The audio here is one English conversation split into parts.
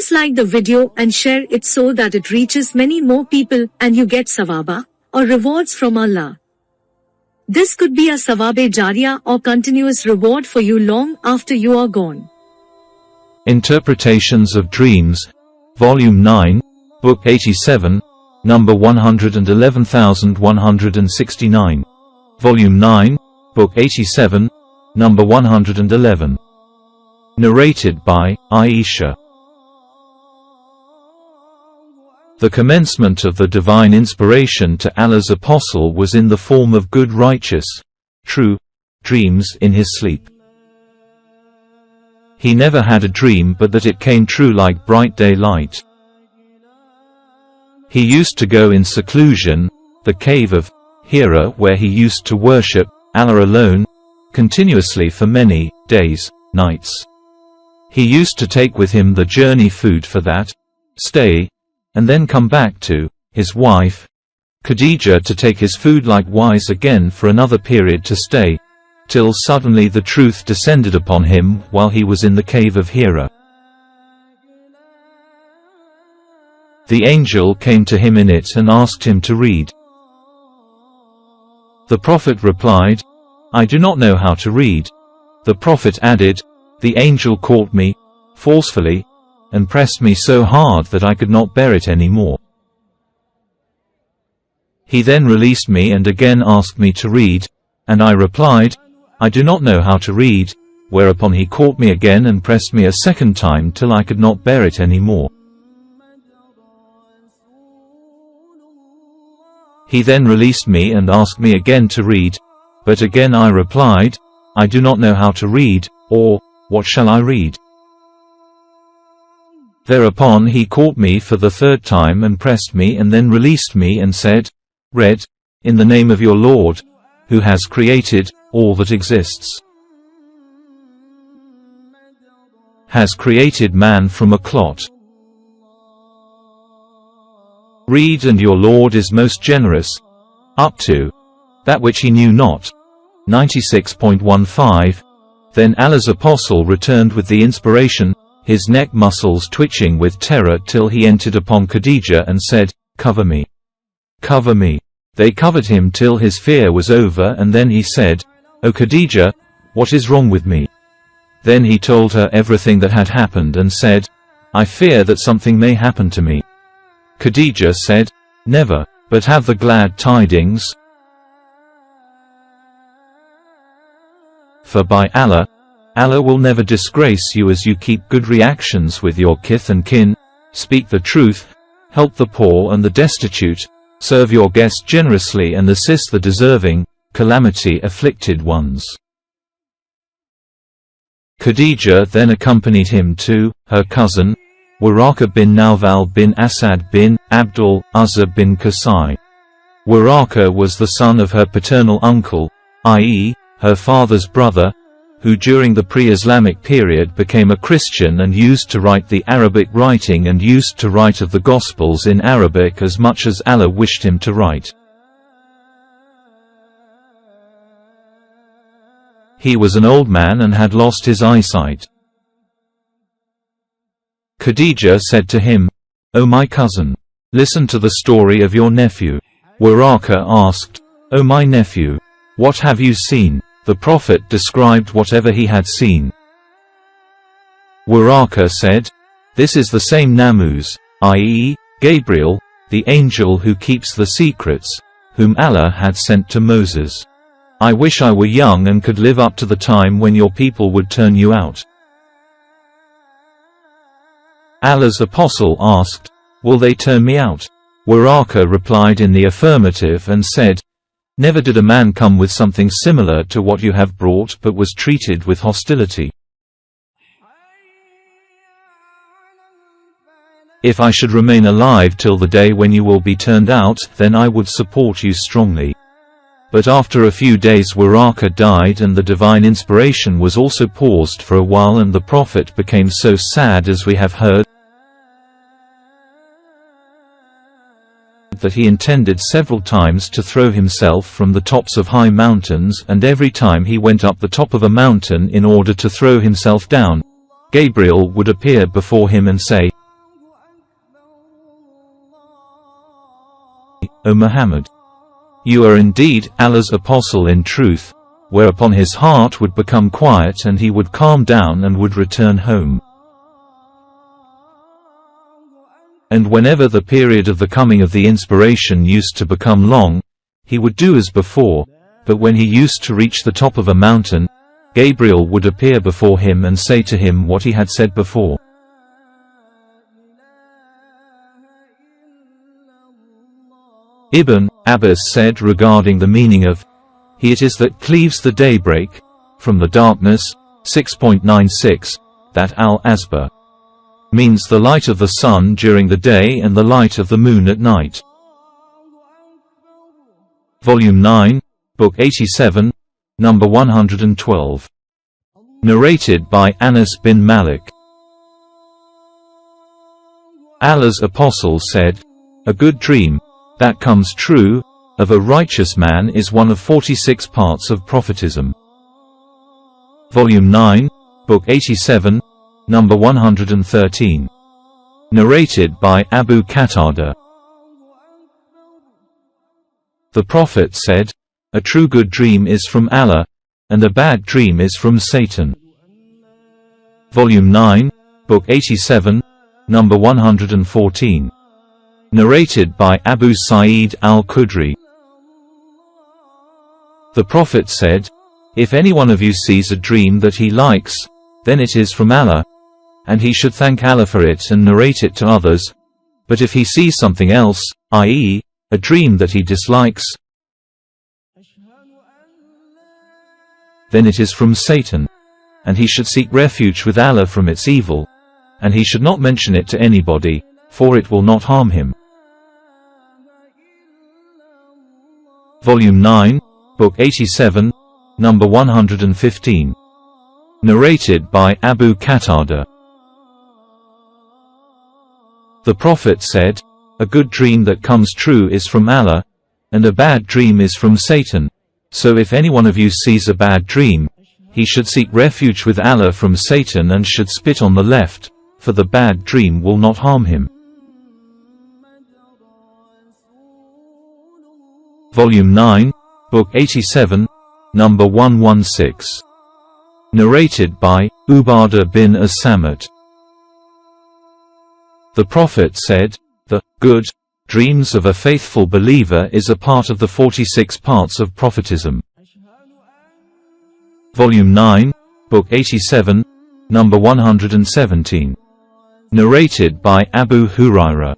Please like the video and share it so that it reaches many more people and you get sawaba, or rewards from Allah. This could be a sawabe jariyah or continuous reward for you long after you are gone. Interpretations of Dreams, Volume 9, Book 87, number 111169. Volume 9, Book 87, number 111. Narrated by Aisha. The commencement of the divine inspiration to Allah's apostle was in the form of good righteous, true, dreams in his sleep. He never had a dream but that it came true like bright daylight. He used to go in seclusion, the cave of Hira, where he used to worship Allah alone, continuously for many days, nights. He used to take with him the journey food for that stay, and then come back to his wife, Khadija, to take his food likewise again for another period to stay, till suddenly the truth descended upon him while he was in the cave of Hira. The angel came to him in it and asked him to read. The Prophet replied, "I do not know how to read." The Prophet added, "The angel caught me, forcefully, and pressed me so hard that I could not bear it any more. He then released me and again asked me to read, and I replied, I do not know how to read, whereupon he caught me again and pressed me a second time till I could not bear it any more. He then released me and asked me again to read, but again I replied, I do not know how to read, or, what shall I read? Thereupon he caught me for the third time and pressed me and then released me and said, Read, in the name of your Lord, who has created all that exists. Has created man from a clot. Read, and your Lord is most generous, up to that which he knew not. 96.15. Then Allah's apostle returned with the inspiration, his neck muscles twitching with terror till he entered upon Khadija and said, Cover me. Cover me. They covered him till his fear was over, and then he said, O Khadija, what is wrong with me? Then he told her everything that had happened and said, I fear that something may happen to me. Khadija said, Never, but have the glad tidings. For by Allah, Allah will never disgrace you as you keep good reactions with your kith and kin, speak the truth, help the poor and the destitute, serve your guests generously and assist the deserving, calamity-afflicted ones. Khadija then accompanied him to her cousin, Waraka bin Nawfal bin Asad bin Abdul Uzza bin Qusay. Waraka was the son of her paternal uncle, i.e., her father's brother, who during the pre-Islamic period became a Christian and used to write the Arabic writing and used to write of the Gospels in Arabic as much as Allah wished him to write. He was an old man and had lost his eyesight. Khadija said to him, O my cousin, listen to the story of your nephew. Waraka asked, O my nephew, what have you seen? The Prophet described whatever he had seen. Waraka said, This is the same Namuz, i.e., Gabriel, the angel who keeps the secrets, whom Allah had sent to Moses. I wish I were young and could live up to the time when your people would turn you out. Allah's apostle asked, Will they turn me out? Waraka replied in the affirmative and said, Never did a man come with something similar to what you have brought but was treated with hostility. If I should remain alive till the day when you will be turned out, then I would support you strongly. But after a few days Waraka died and the divine inspiration was also paused for a while, and the Prophet became so sad, as we have heard, that he intended several times to throw himself from the tops of high mountains, and every time he went up the top of a mountain in order to throw himself down, Gabriel would appear before him and say, O Muhammad. You are indeed Allah's apostle in truth, whereupon his heart would become quiet and he would calm down and would return home. And whenever the period of the coming of the inspiration used to become long, he would do as before, but when he used to reach the top of a mountain, Gabriel would appear before him and say to him what he had said before. Ibn Abbas said regarding the meaning of he it is that cleaves the daybreak from the darkness, 6.96, that al-asba means the light of the sun during the day and the light of the moon at night. Volume 9, Book 87, number 112. Narrated by Anas bin Malik. Allah's apostle said, a good dream that comes true of a righteous man is one of 46 parts of prophetism. Volume 9, Book 87, number 113. Narrated by Abu Qatada. The Prophet said, a true good dream is from Allah, and a bad dream is from Satan. Volume 9, Book 87, number 114. Narrated by Abu Sa'id al-Khudri. The Prophet said, if any one of you sees a dream that he likes, then it is from Allah, and he should thank Allah for it and narrate it to others. But if he sees something else, i.e., a dream that he dislikes, then it is from Satan, and he should seek refuge with Allah from its evil, and he should not mention it to anybody, for it will not harm him. Volume 9, Book 87, number 115. Narrated by Abu Qatada. The Prophet said, a good dream that comes true is from Allah, and a bad dream is from Satan. So if any one of you sees a bad dream, he should seek refuge with Allah from Satan and should spit on the left, for the bad dream will not harm him. Volume 9, Book 87, number 116. Narrated by Ubadah bin as-Samit. The Prophet said, the good dreams of a faithful believer is a part of the 46 parts of prophetism. Volume 9, Book 87, number 117. Narrated by Abu Hurairah.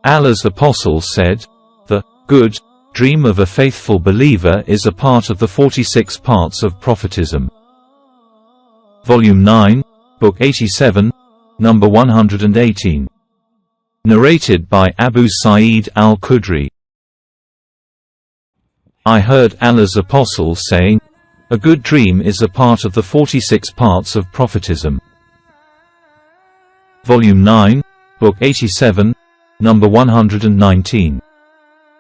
Allah's apostle said, the good dream of a faithful believer is a part of the 46 parts of prophetism. Volume 9, Book 87, number 118. Narrated by Abu Sa'id al-Khudri. I heard Allah's apostle saying, a good dream is a part of the 46 parts of prophetism. Volume 9, Book 87, number 119.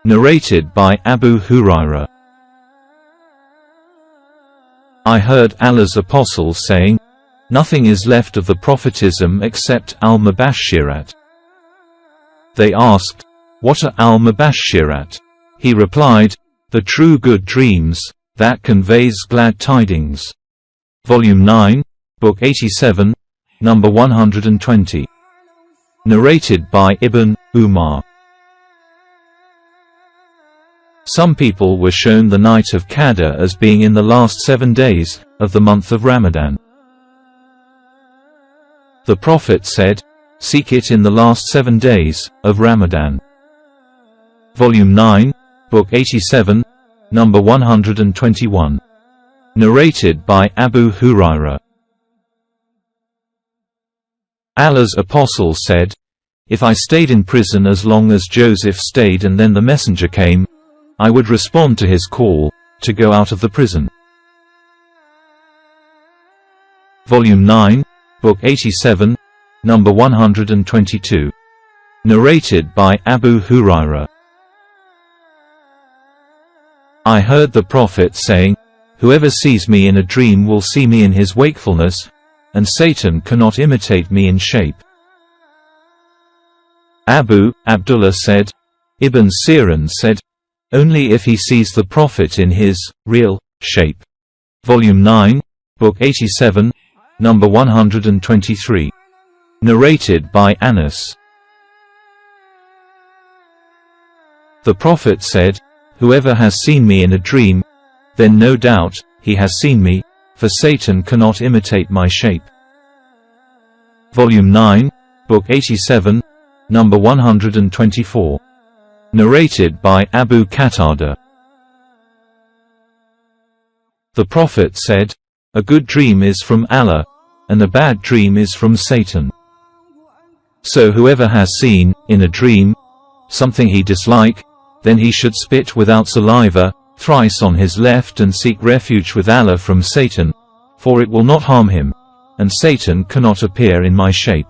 Narrated by Abu Hurairah. I heard Allah's apostle saying, nothing is left of the prophetism except al-Mubashirat. They asked, what are al-Mubashirat? He replied, the true good dreams, that conveys glad tidings. Volume 9, Book 87, number 120. Narrated by Ibn Umar. Some people were shown the night of Qadr as being in the last 7 days of the month of Ramadan. The Prophet said, seek it in the last 7 days of Ramadan. Volume 9, Book 87, number 121. Narrated by Abu Hurairah. Allah's apostle said, if I stayed in prison as long as Joseph stayed and then the messenger came, I would respond to his call to go out of the prison. Volume 9, Book 87, number 122. Narrated by Abu Hurairah. I heard the Prophet saying, whoever sees me in a dream will see me in his wakefulness, and Satan cannot imitate me in shape. Abu Abdullah said, Ibn Sirin said, only if he sees the Prophet in his real shape. Volume 9, Book 87, number 123. Narrated by Anas. The Prophet said, whoever has seen me in a dream, then no doubt, he has seen me, for Satan cannot imitate my shape. Volume 9, Book 87, number 124. Narrated by Abu Qatada. The Prophet said, a good dream is from Allah, and a bad dream is from Satan. So whoever has seen, in a dream, something he dislike, then he should spit without saliva, thrice on his left and seek refuge with Allah from Satan, for it will not harm him, and Satan cannot appear in my shape.